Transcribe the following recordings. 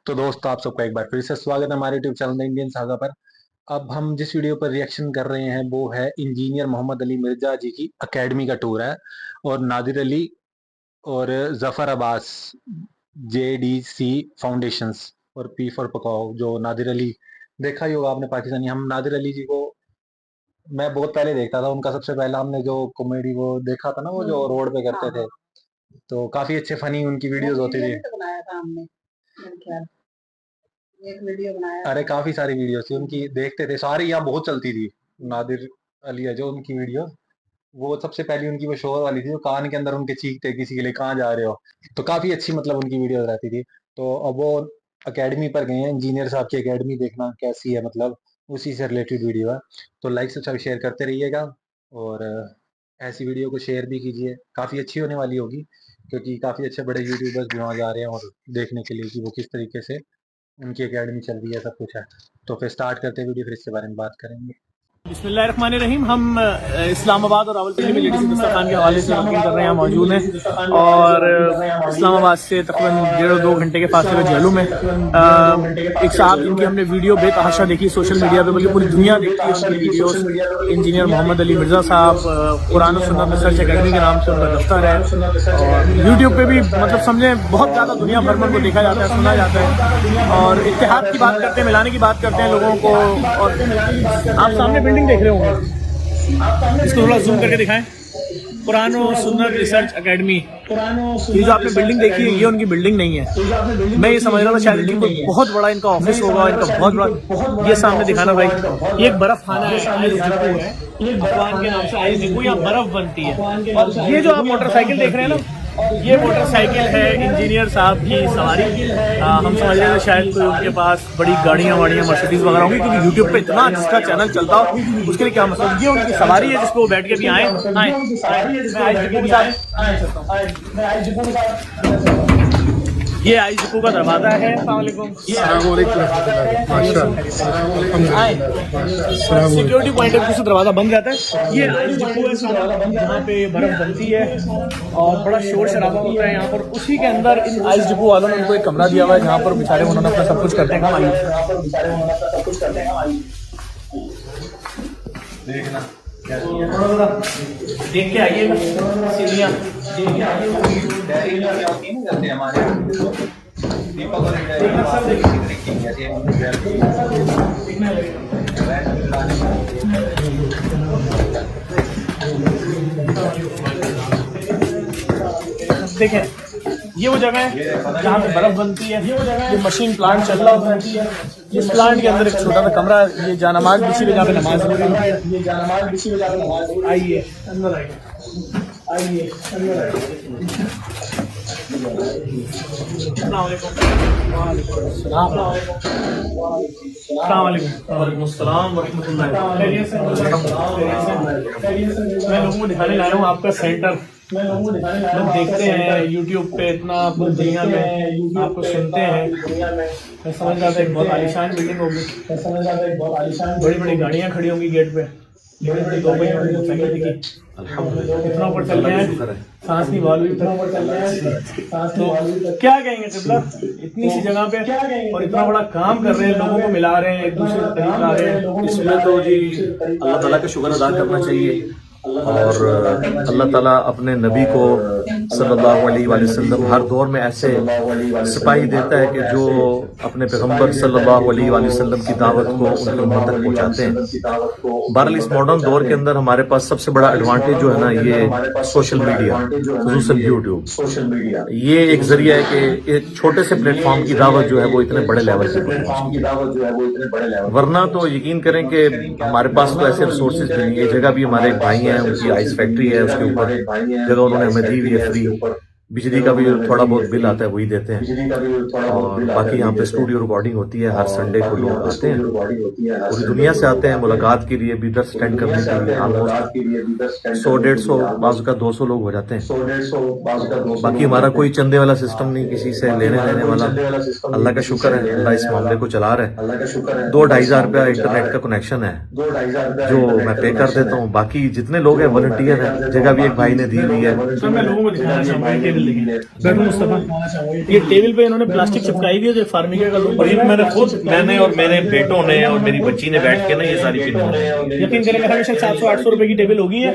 तो दोस्तों आप सबका एक बार फिर से स्वागत है हमारे यूट्यूब चैनल इंडियन सागा पर। अब हम जिस वीडियो पर रिएक्शन कर रहे हैं वो है इंजीनियर मोहम्मद अली मिर्जा जी की एकेडमी का टूर है। और नादिर अली और जफर अब्बास जेडीसी फाउंडेशंस और पी फॉर पकाओ जो नादिर अली देखा ही होगा आपने पाकिस्तानी। हम नादिर अली जी को मैं बहुत पहले देखता था, उनका सबसे पहला हमने जो कॉमेडी वो देखा था ना, वो जो रोड पे करते थे, तो काफी अच्छे फनी उनकी वीडियोस होती थी। बनाया था हमने, मेरे ख्याल एक वीडियो बनाया। अरे काफी सारी वीडियोस थी उनकी, देखते थे सारी, यहाँ बहुत चलती थी। नादिर अली है जो उनकी वीडियो, वो सबसे पहली उनकी वो शोर वाली थी जो कान के अंदर उनके चीखते किसी के लिए कहाँ जा रहे हो, तो काफी अच्छी मतलब उनकी वीडियो रहती थी। तो अब वो एकेडमी पर गए हैं, इंजीनियर साहब की एकेडमी, देखना कैसी है, मतलब उसी से रिलेटेड वीडियो है। तो लाइक सब्सक्राइब शेयर करते रहिएगा और ऐसी वीडियो को शेयर भी कीजिए, काफ़ी अच्छी होने वाली होगी क्योंकि काफ़ी अच्छे बड़े यूट्यूबर्स भी वहाँ जा रहे हैं और देखने के लिए कि वो किस तरीके से उनकी एकेडमी चल रही है, सब कुछ है। तो फिर स्टार्ट करते हैं वीडियो, फिर इसके बारे में बात करेंगे। बिस्मिल्लाहिर्रहमानिर्रहीम। हम इस्लामाबाद और रावलपिंडी में लेडी दस्तरखान के हवाले से बुकिंग कर रहे हैं, मौजूद हैं। और इस्लामाबाद से तकरीबन 1.5-2 घंटे के फासले में झेलू में एक साहब जिनकी हमने वीडियो बेतहाशा देखी सोशल मीडिया पे, बल्कि पूरी दुनिया देखती है उनकी वीडियोस। इंजीनियर मोहम्मद अली मिर्जा साहब, कुरान और सुन्नत रिसर्च एकेडमी के नाम से उनका दफ्तर है और यूट्यूब पे भी मतलब समझे बहुत ज़्यादा दुनिया भर में उनको देखा जाता है, सुना जाता है। और इत्तेहाद की बात करते हैं, मिलाने की बात करते हैं लोगों को। और आप सामने बिल्डिंग देख रहे होंगे, इसको थोड़ा जूम करके दिखाएं। कुरान और सुन्नत रिसर्च एकेडमी, ये जो आपने बिल्डिंग देखी है ये उनकी बिल्डिंग नहीं है। मैं ये समझ रहा था शायद इनका बहुत बड़ा इनका ऑफिस होगा, इनका बहुत बड़ा। ये सामने दिखाना भाई, ये एक बर्फ खाना है, अफवान के नाम से आइस जिकू, यहाँ बर्फ बनती है। और ये जो आप मोटरसाइकिल देख रहे हैं ना, ये मोटरसाइकिल है इंजीनियर साहब की सवारी। हम समझ रहे थे शायद कोई उनके पास बड़ी गाड़ियाँ वाड़ियाँ मर्सिडीज वगैरह होंगी, क्योंकि यूट्यूब पे इतना जिसका चैनल चलता हो उसके लिए क्या मतलब। ये उनकी सवारी है जिसपे वो बैठ के भी आए। ये आई जिकू का दरवाजा है। सिक्योरिटी पॉइंट ऑफ व्यू से दरवाजा बंद रहता है। ये आई जिकू है जहाँ पे बर्फ बनती है और बड़ा शोर शराबा होता है यहाँ पर। उसी के अंदर इन आइस डिपो वालों ने उनको एक कमरा दिया हुआ है जहाँ पर बेचारे उन्होंने अपना सब कुछ करते हैं। देखना देख के आइएगा, सीढ़ियाँ देखें। ये वो जगह है जहाँ पे बर्फ बनती है। ये मशीन प्लांट चल रहा होता है। इस प्लांट के अंदर एक छोटा सा कमरा, ये जानमाज बिछी हुई जहाँ पे नमाज हो रही है। आइए अंदर आइए, आइए अंदर आइए। मैं लोगों को दिखाने लाया हूँ आपका सेंटर। लोग देखते हैं यूट्यूब पे, इतना दुनिया में आपको सुनते हैं। मैं समझ रहा था एक बहुत आलीशान बिल्डिंग होगी, बड़ी बड़ी गाड़ियाँ खड़ी होंगी गेट पे, बड़ी दो पहियों वाली मोटरसाइकिल दिखी। इतना ऊपर चल रहे हैं, सांस नहीं वालू, इतना ऊपर चल रहे हैं। तो क्या कहेंगे टिबला, इतनी सी जगह पे और इतना बड़ा काम कर रहे हैं, लोगों को मिला रहे हैं, एक दूसरे से करीब ला रहे हैं। इसमें तो जी अल्लाह ताला का शुक्र अदा करना चाहिए और अल्लाह ताला अपने नबी को सल्लल्लाहु अलैहि वसल्लम हर दौर में ऐसे सिपाही देता है कि जो अपने पैगंबर सल्लल्लाहु अलैहि वसल्लम की दावत को उनकी उम्मत तक पहुंचाते हैं। बहरहाल इस मॉडर्न दौर के अंदर हमारे पास सबसे बड़ा एडवांटेज जो है ना, ये सोशल मीडिया, खुसूसन यूट्यूब। ये एक जरिया है कि एक छोटे से प्लेटफॉर्म की दावत जो है वो इतने बड़े लेवल पे, वरना तो यकीन करें कि हमारे पास तो ऐसे रिसोर्सेज भी नहीं है। जगह भी हमारे एक भाई हैं, उनकी आइस फैक्ट्री है, उसके ऊपर जगह उन्होंने हमें दी हुई है फ्री। बिजली का भी थोड़ा बहुत बिल आता है वही देते हैं। और बाकी यहाँ पे स्टूडियो रिकॉर्डिंग होती है, हर संडे को लोग आते हैं, पूरी दुनिया से आते हैं मुलाकात के लिए भी, दर्स अटेंड करने के लिए। ऑलमोस्ट 100-150 बाजू का 200 लोग हो जाते हैं। बाकी हमारा कोई चंदे वाला सिस्टम नहीं, किसी से लेने देने वाला। अल्लाह का शुक्र है, अल्लाह इस मामले को चला रहा है। 2-2.5 हज़ार रुपया इंटरनेट का कनेक्शन है जो मैं पे कर देता हूँ। बाकी जितने लोग हैं वॉलंटियर हैं, जगह भी एक भाई ने दी हुई है। देखें बैठो मुस्तफा, ये टेबल पे इन्होंने प्लास्टिक चिपकाई हुई है जो फार्मिका का लोग, और ये मैंने और मेरे बेटों ने और मेरी बच्ची ने बैठ के ना ये सारी फिल्मों ने, यकीन करें मेरा शायद 700-800 रुपए की टेबल होगी है,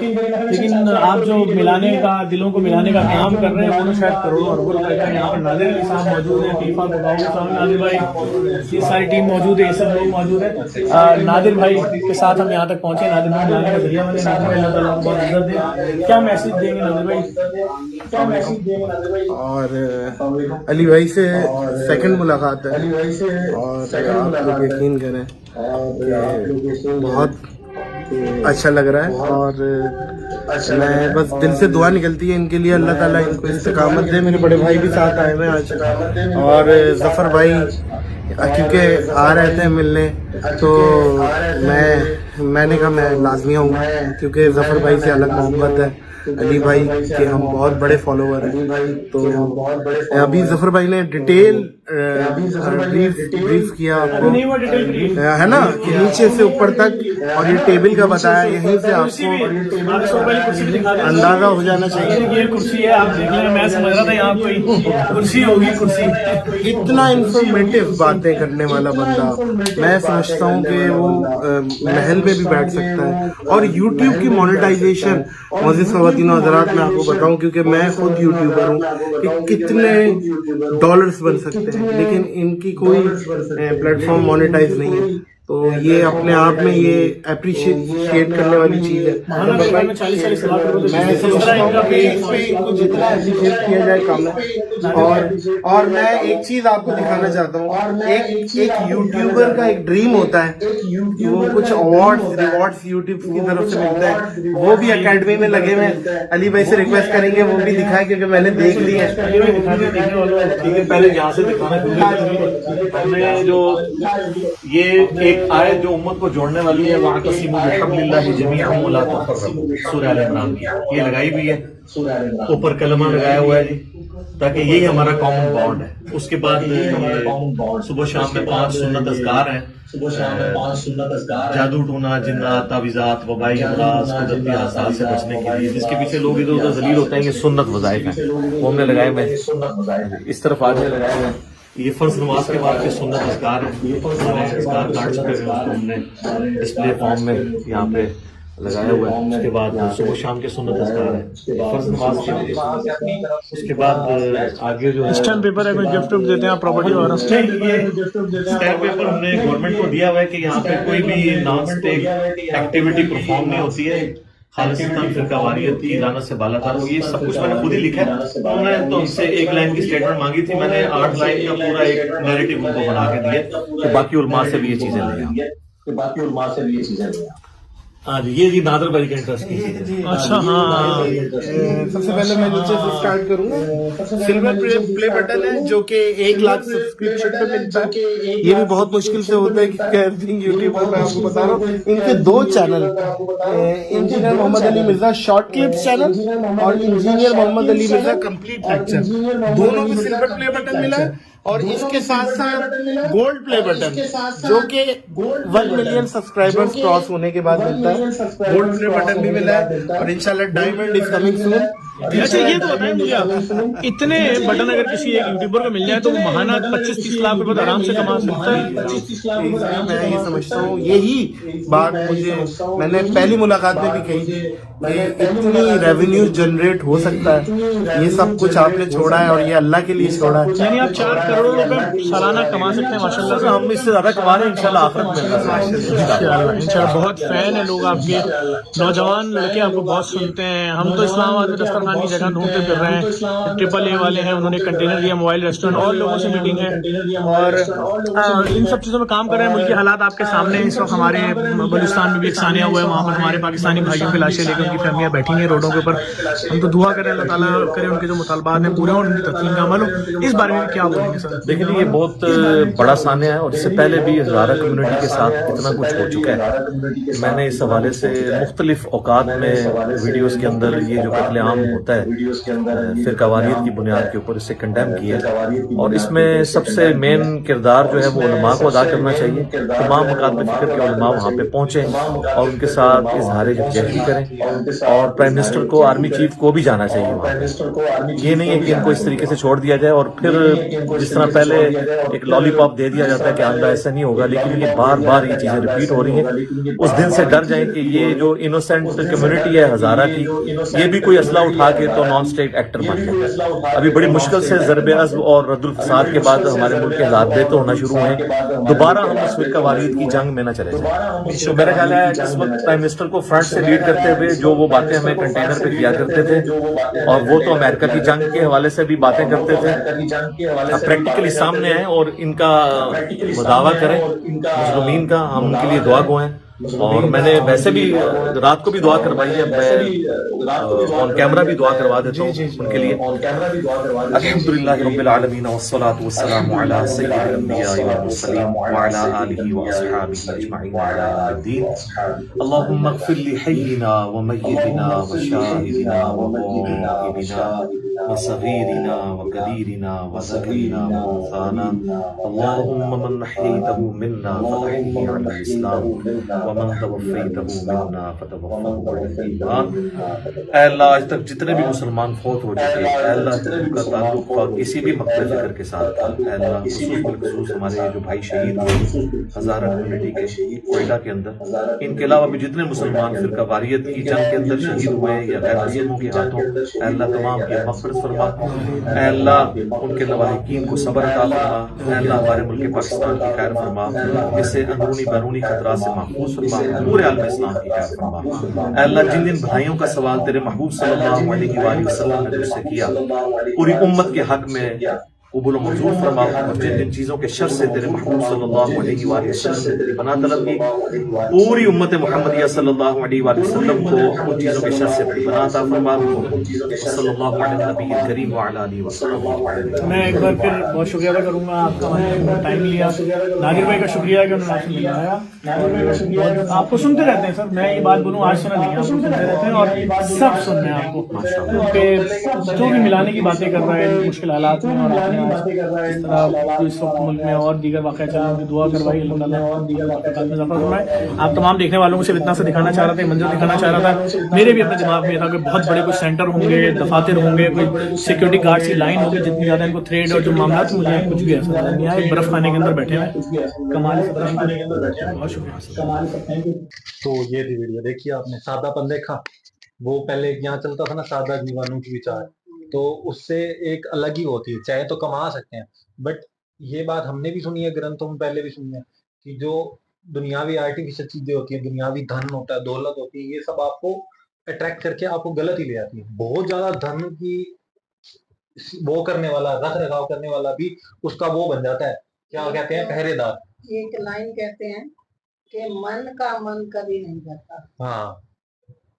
लेकिन आप जो मिलाने का, दिलों को मिलाने का काम कर रहे हैं वो तो शायद करोड़ों अरबों रुपए का। यहाँ पर नादिर अली साहब मौजूद है, फीफा साहब, नादिर भाई, ये सारी टीम मौजूद है, ये सब लोग मौजूद है। नादिर भाई के साथ हम यहाँ तक पहुंचे, नादिर भाई मिलाने का जरिया बने, नादिर भाई अल्लाह ताला को बहुत इज्जत दे। क्या मैसेज देंगे नादिर भाई? और अली भाई से सेकंड मुलाकात है और आप लोग यकीन करें कि बहुत अच्छा लग रहा है और मैं बस दिल से दुआ निकलती है इनके लिए, अल्लाह ताला इनको इस्तिकामत दे। मेरे बड़े भाई भी साथ आए हुए आज और जफर भाई क्योंकि आ रहे थे मिलने तो मैंने कहा मैं लाजमी आऊँगा क्योंकि जफर भाई से अलग मोहब्बत है, अली भाई के हम बहुत बड़े फॉलोवर हैं। तो अभी जफर भाई ने डिटेल ब्रीफ किया आपको, है ना, कि नीचे से ऊपर तक, और ये टेबल का बताया, यहीं से आपको अंदाजा हो जाना चाहिए। ये कुर्सी है, आप देख लें, मैं समझ रहा था यहाँ कोई कुर्सी होगी। कुर्सी इतना इंफॉर्मेटिव बातें करने वाला बंदा, मैं समझता हूँ कि वो महल में भी बैठ सकता है। और यूट्यूब की मोनेटाइजेशन, मोअज़्ज़िज़ ख़वातीन व हज़रात, मैं आपको बताऊं क्योंकि मैं खुद यूट्यूबर हूँ, कि कितने डॉलर्स बन सकते हैं, लेकिन इनकी कोई प्लेटफॉर्म मोनेटाइज नहीं है। तो ये अपने आप में ये अप्रिशिएट करने वाली चीज है। मैं समझता हूँ कि इनको जितना अप्रिशिएट किया जाए कम है। और मैं एक चीज आपको दिखाना चाहता हूँ, एक यूट्यूबर का एक ड्रीम होता है, वो कुछ अवार्ड्स रिवॉर्ड्स यूट्यूब की तरफ से मिलता है, वो भी अकेडमी में लगे हुए हैं। अली भाई से रिक्वेस्ट करेंगे वो भी दिखाए क्योंकि मैंने देख लिया है। ठीक है, पहले यहाँ से दिखाना, हमने जो ये एक आयत जो उम्मत को जोड़ने वाली है, वहाँ तसीमु बिहब्लिल्लाहि जमीअन वला तफर्रक़ू, सूरह आल इमरान की ये लगाई हुई है, ऊपर कलमा लगाया हुआ है जी, ताकि यही हमारा कॉमन बॉन्ड है। उसके बाद सुबह शाम में 5 सुन्नत अज़कार हैं, जादू टूना, जिन्नात, तावीज़ात, वबाई अमराज़, कुदरती आसार से बचने के लिए, जिसके पीछे लोग इधर उधर जलील होते हैं, ये सुन्नत वज़ाइफ हैं, वो हमने लगाए हुए। इस तरफ आगे लगाए हुए हैं, ये फर्ज नमाज के बाद के सुन्नत अज़कार है, अज़कार कार्ड छपे हुए, उसको हमने डिस्प्ले फॉर्म में यहाँ पे लगाया हुआ है। उसके बाद सुबह शाम के सुन्नत अज़कार है फर्ज नमाज के लिए। उसके बाद आगे जो है स्टैम्प पेपर है, कोई गिफ्ट देते हैं प्रॉपर्टी वगैरह, ये स्टैम्प पेपर हमने गवर्नमेंट को दिया हुआ है कि यहाँ पे कोई भी नॉन स्टेट एक्टिविटी परफॉर्म नहीं होती है, खालिस्तान फिरका वारियत की लानत से बाला था। ये सब कुछ मैंने खुद ही लिखा है। उन्होंने तो हमसे 1 लाइन की स्टेटमेंट मांगी थी, मैंने 8 लाइन का पूरा एक नैरेटिव उनको बना के दिया कि बाकी उलमा से भी ये चीजें ले आओ। हाँ जी, ये जी नादर भाई के इंटरेस्ट की चीज़। अच्छा हाँ, सबसे पहले मैं नीचे से स्टार्ट करूंगा। सिल्वर प्ले बटन है जो कि 1 लाख सब्सक्रिप्शन पे मिलता है। ये भी बहुत मुश्किल से होता है कि यूट्यूब पर मैं आपको बता रहा हूँ, इनके 2 channel, engineer Mohammad Ali Mirza short clips channel और engineer Mohammad Ali Mirza complete lecture, दोनों में सिल्वर प्ले बटन मिला है। और इसके साथ साथ गोल्ड प्ले बटन जो कि 1 मिलियन सब्सक्राइबर्स क्रॉस होने के बाद मिलता है, गोल्ड प्ले बटन भी मिला है और इंशाल्लाह डायमंड इज कमिंग सून। अच्छा ये तो बताएं मुझे आप, इतने बटन अगर किसी एक यूट्यूबर को मिल जाए तो वो महाना 25-30 लाख रुपए तो आराम से कमा सकता है। मैं ये समझता हूँ, यही बात मैंने पहली मुलाकात में भी कही कि इतनी रेवेन्यू जनरेट हो सकता है, ये सब कुछ आपने छोड़ा है और ये अल्लाह के लिए छोड़ा है। यानी आप 4 करोड़ रुपए सालाना कमा सकते हैं माशाल्लाह से। हम इससे ज्यादा कमा रहे हैं इंशाल्लाह आखिरत में इंशाल्लाह। बहुत फैन है लोग आपके, नौजवान लड़के आपको बहुत सुनते हैं। हम तो इस्लामाबाद में दस्तरखान की जगह ढूंढते फिर रहे हैं, ट्रिपल ए वाले हैं, उन्होंने कंटेनर दिया, मोबाइल रेस्टोरेंट और लोगों से मीटिंग है और इन सब चीज़ों में काम कर रहे हैं। मुल्की हालात आपके सामने हैं। इस वक्त हमारे बलूचिस्तान में भी एक सानिया हुआ है, वहाँ पर हमारे पाकिस्तानी भाइयों की लाशें लेकर उनकी फैमिलियाँ बैठी हैं रोडों के ऊपर। हम तो दुआ करें अल्लाह ताला करे उनके जो मुतालबात हैं पूरे और उनकी तस्लीम का अमल हो। इस बारे में क्या बोलेंगे सर? देखिए ये बहुत बड़ा सानिया है और इससे पहले भी हज़ारा कम्युनिटी के साथ इतना कुछ हो चुका है। मैंने इस हवाले से मुख्तलिफ औकात में वीडियोस के अंदर ये जो कत्लेआम होता है फिरकावारियत की बुनियाद के ऊपर इसे कंडेम किया। और इसमें सबसे मेन किरदार जो है वो उलमा को अदा करना चाहिए। तमाम मकातब फिक्र के उलमा वहाँ पे पहुंचे और उनके साथ इजहार यकजहती करें, और प्राइम मिनिस्टर को, आर्मी चीफ को भी जाना चाहिए वहाँ पे। ये नहीं है कि इनको इस तरीके से छोड़ दिया जाए और फिर जिस तरह पहले एक लॉलीपॉप दे दिया जाता है कि आंदा ऐसा नहीं होगा, लेकिन ये बार बार ये चीजें रिपीट हो रही हैं। उस दिन से डर जाए कि ये जो इनोसेंट कम्युनिटी है हजारा की, ये भी कोई असला उठा के तो नॉन स्टेट एक्टर बन जाए। अभी बड़ी मुश्किल से ज़रबे अज़्म और रद्दुल फसाद के बाद हमारे मुल्क के हालात बेहतर होना शुरू हुए हैं। दोबारा हम उस फिरकावारियत की जंग में न चले जाए। तो मेरा ख्याल है इस वक्त प्राइम मिनिस्टर को फ्रंट से लीड करते हुए जो वो बातें हमें कंटेनर पे किया करते थे, और वो तो अमेरिका की जंग के हवाले से भी बातें करते थे, अब प्रैक्टिकली सामने आए और इनका दावा करें मुस्लिमीन का। हम उनके लिए दुआ गो हैं, और मैंने वैसे भी रात को भी दुआ करवाई है, मैं ऑन कैमरा भी दुआ करवा देता हूँ उनके लिए। अल्हम्दुलिल्लाह रब्बिल आलमीन वस्सलातु वस्सलामु अला सय्यिदिल अंबिया वल मुरसलीन व अला आलिहि व अस्हाबिहि अजमईन इला यौमिद्दीन। अल्लाहुम्मा इग़फिर लि हय्यिना व मय्यितिना व शाहिदिना व गाइबिना व सगीरिना व कबीरिना व ज़करिना व उन्साना। अल्लाहुम्मा मन अहयैतहु मिन्ना फअहयिही अलल इस्लाम वमन तवफ़्फ़ैतहु मिन्ना फ़तवफ़्फ़हु अलल ईमान। ऐ अल्लाह, आज तक जितने भी मुसलमान फौत हो चुके हैं, ऐ अल्लाह उनका ताल्लुक किसी भी मक़तल फ़िक्र के साथ था। ऐ अल्लाह खुसूस हमारे जो भाई शहीद हुए हज़ारा कम्युनिटी के कोयटा के अंदर, इनके अलावा भी जितने मुसलमान फिरकावारियत की जंग के अंदर शहीद हुए या गैर मुस्लिमों के हाथों, ऐ अल्लाह तमाम की मग़फ़िरत फरमा। ऐ अल्लाह उनके लवाहिकीन को सब्र अता फरमा। ऐ अल्लाह हमारे मुल्क पाकिस्तान की खैर फरमा, इससे अंदरूनी बैरूनी खतरा से महफूज फरमा, पूरे आलम इस्लाम की खैर फरमा। ऐ अल्लाह जिन जिन भलाइयों का सवाल तेरे महबूब सल्लल्लाहु अलैहि वसल्लम ने तुझसे किया, पूरी उम्मत के हक में कबूल और मंजूर फरमा, और जिन जिन चीजों के शर से तेरे महबूब सल्लल्लाहु अलैहि वसल्लम ने तेरी पनाह तलब की, पूरी उम्मत मोहम्मदिया सल्लल्लाहु अलैहि वसल्लम को उन चीजों के शर से तेरी पनाह अता फरमा। सल्लल्लाहु अलैहि नबी करीम व अला आलिहि वसल्लम। मैं एक बार फिर बहुत शुक्रिया अदा करूंगा आपका, मैंने टाइम लिया। नादिर भाई का शुक्रिया कि उन्होंने आपसे मिलाया। आपको सुनते रहते हैं सर, मैं ये बात बोलूँ आज सुना नहीं, आपको सुनते रहते हैं और सब सुन रहे हैं आपको, क्योंकि जो भी मिलाने की बातें कर रहे हैं मुश्किल हालात में, और आपने आज इस तरह जो इस वक्त मुल्क में और दीगर वाक़या चल रहे हैं दुआ करवाई, अल्लाह ताला और दीगर वाक़यात में इजाफा फरमाए। आप तमाम देखने वालों को सिर्फ इतना सा दिखाना चाह रहा था, मंजर दिखाना चाह रहा था। मेरे भी अपने दिमाग में था कि बहुत बड़े कुछ सेंटर होंगे, दफातर होंगे, कोई सिक्योरिटी गार्ड की लाइन होगी, जितनी ज्यादा इनको थ्रेड और जो मामला, मुझे कुछ भी ऐसा नहीं आया। एक बर्फ खाने के अंदर बैठे हुए कमाल, बहुत शुक्रिया। तो ये थी वीडियो, देखिए आपने सादापन देखा। वो पहले यहाँ चलता था ना सादा जीवाणु की विचार, तो उससे एक अलग ही होती है, चाहे तो कमा सकते हैं। बट ये बात हमने भी सुनी है, ग्रंथों में पहले भी सुनी है कि जो दुनियावी आर्टिफिशियल चीजें होती है, दुनियावी धन होता है, दौलत होती है, ये सब आपको अट्रैक्ट करके आपको गलत ही ले आती है। बहुत ज्यादा धन की वो करने वाला, रख रखाव करने वाला भी उसका वो बन जाता है, क्या कहते हैं, पहरेदार। एक लाइन कहते हैं कि मन का मन कभी नहीं करता। हाँ,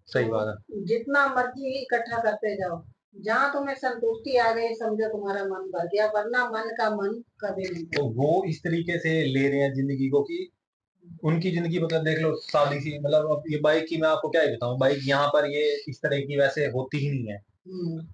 सही बात है। जितना मर्जी इकट्ठा करते जाओ, जहाँ तुम्हें संतुष्टि आ गई समझो तुम्हारा मन भर गया, वरना मन का मन कभी नहीं तो करता। वो इस तरीके से ले रहे हैं जिंदगी को कि उनकी जिंदगी मतलब देख लो सादी सी, मतलब अब ये बाइक की मैं आपको क्या ही बताऊं, बाइक यहाँ पर ये इस तरह की वैसे होती ही नहीं है।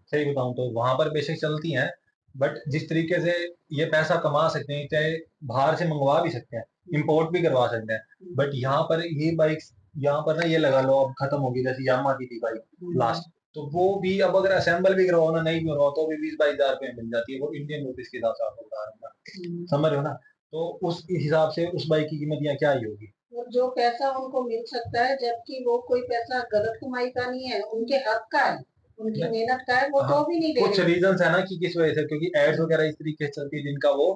सही बताऊं तो वहां पर बेशक चलती हैं, बट जिस तरीके से ये पैसा कमा सकते हैं, चाहे बाहर से मंगवा भी सकते हैं, इंपोर्ट भी करवा सकते हैं, बट यहाँ पर ये बाइक, यहाँ पर ना ये लगा लो अब खत्म होगी, जैसे यामा की थी बाइक लास्ट, तो वो भी अब अगर असेंबल भी करवाओ ना, नहीं भी करवाओ तो भी 20-22 हजार रुपये मिल जाती है, वो इंडियन रुपीज के हिसाब से आपको बता रहा हूँ, समझ रहे हो ना। तो उस हिसाब से उस बाइक की कीमत यहाँ क्या ही होगी। और जो पैसा उनको मिल सकता है, जबकि वो कोई पैसा गलत कमाई का नहीं है, उनके हक का है, उनकी मेहनत का है, वो तो भी नहीं दे कुछ रहे। रीजन है ना कि किस वजह से, क्योंकि एड्स वगैरह इस तरीके से चलती है जिनका वो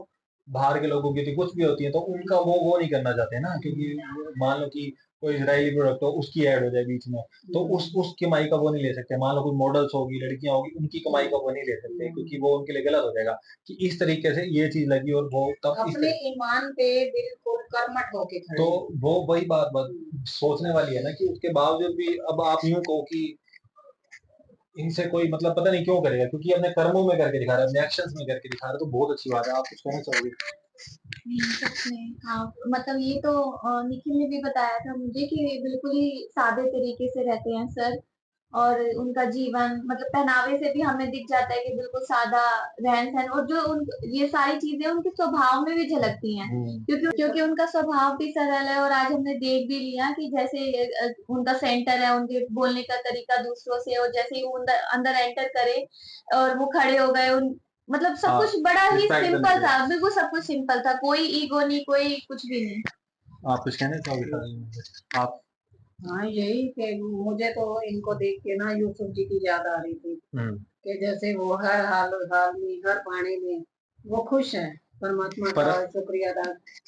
बाहर के लोगों की कुछ भी होती है, तो उनका वो नहीं करना चाहते ना, क्योंकि मान लो कि कोई इजरायली प्रोडक्ट हो, उसकी ऐड हो जाए बीच में, तो उस कमाई का वो नहीं ले सकते। मान लो कोई मॉडल्स होगी, लड़कियां होगी, उनकी कमाई का वो नहीं ले सकते, क्योंकि वो उनके लिए गलत हो जाएगा कि इस तरीके से ये चीज लगी और वो तब इस अपने ईमान पे बिल्कुल कर्मठ होके खड़े तो हैं। वो वही बात सोचने वाली है ना कि उसके बावजूद भी अब आप यूं कहो कि इनसे कोई मतलब पता नहीं क्यों करेगा, क्योंकि अपने कर्मों में करके दिखा रहा है, अपने एक्शंस में करके दिखा रहा है, तो बहुत अच्छी बात है। आप कुछ कहना चाहोगे? सच में आप मतलब ये तो निखिल ने भी बताया था मुझे कि बिल्कुल ही सादे तरीके से रहते हैं सर, और उनका जीवन मतलब पहनावे से भी हमें दिख जाता है कि बिल्कुल सादा रहन सहन, और जो उन ये सारी चीजें उनके स्वभाव में भी झलकती हैं, क्योंकि उनका स्वभाव भी सरल है। और आज हमने देख भी लिया कि जैसे उनका सेंटर है, उनके बोलने का तरीका दूसरों से, और जैसे ही वो अंदर अंदर एंटर करे और वो खड़े हो गए, उन मतलब सब हाँ, कुछ बड़ा ही रिस्पेक्ट सिंपल बनती था, है। बिल्कुल सब कुछ सिंपल था, कोई ईगो नहीं, कोई कुछ भी नहीं। आप कुछ कहना चाहोगे शादी में? आप हाँ यही कि मुझे तो इनको देख के ना यूसुफ जी की याद आ रही थी कि जैसे वो हर हाल हाल में हर पानी में वो खुश है, परमात्मा पर का शुक्रिया अदा,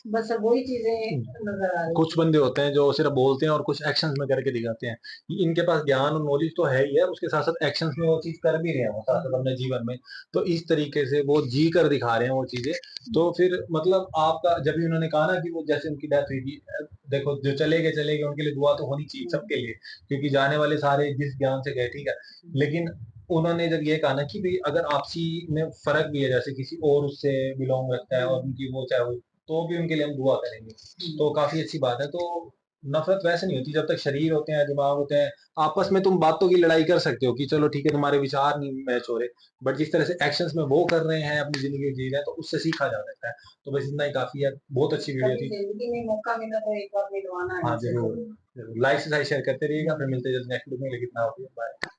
बस वही चीजें नजर आ रही कुछ बंदे होते हैं जो सिर्फ बोलते हैं और कुछ एक्शंस में करके दिखाते हैं। इनके पास ज्ञान और नॉलेज तो है ही है, उसके साथ साथ एक्शंस में वो चीज कर भी रहे हैं वो साथ साथ अपने जीवन में। तो इस तरीके से वो जी कर दिखा रहे हैं वो चीजें। तो फिर मतलब आपका जब भी उन्होंने कहा ना कि वो जैसे उनकी डेथ हुई थी, देखो जो चले गए उनके लिए दुआ तो होनी चाहिए सबके लिए, क्योंकि जाने वाले सारे जिस ज्ञान से गए, ठीक है। लेकिन उन्होंने जब ये कहा ना कि भाई अगर आपसी में फर्क भी है, जैसे किसी और उससे बिलोंग रखता है और उनकी वो चाहे वो, तो भी उनके लिए हम दुआ करेंगे। तो काफी अच्छी बात है। तो नफरत वैसे नहीं होती जब तक शरीर होते हैं, दिमाग होते हैं। आपस में तुम बातों की लड़ाई कर सकते हो कि चलो ठीक है तुम्हारे विचार नहीं मैच हो रहे, बट जिस तरह से एक्शंस में वो कर रहे हैं, अपनी जिंदगी जी रहे हैं, तो उससे सीखा जा सकता है। तो बस इतना ही काफी है। बहुत अच्छी वीडियो कभी थी। जिंदगी में मौका मिला तो एक बार मिलवाना है हाँ इनसे जरूर जरूर। जरूर, लाइक से शेयर करते रहिएगा। फिर मिलते हैं जल्द नेक्स्ट वीडियो में, लेकिन इतना हो गया, बाय।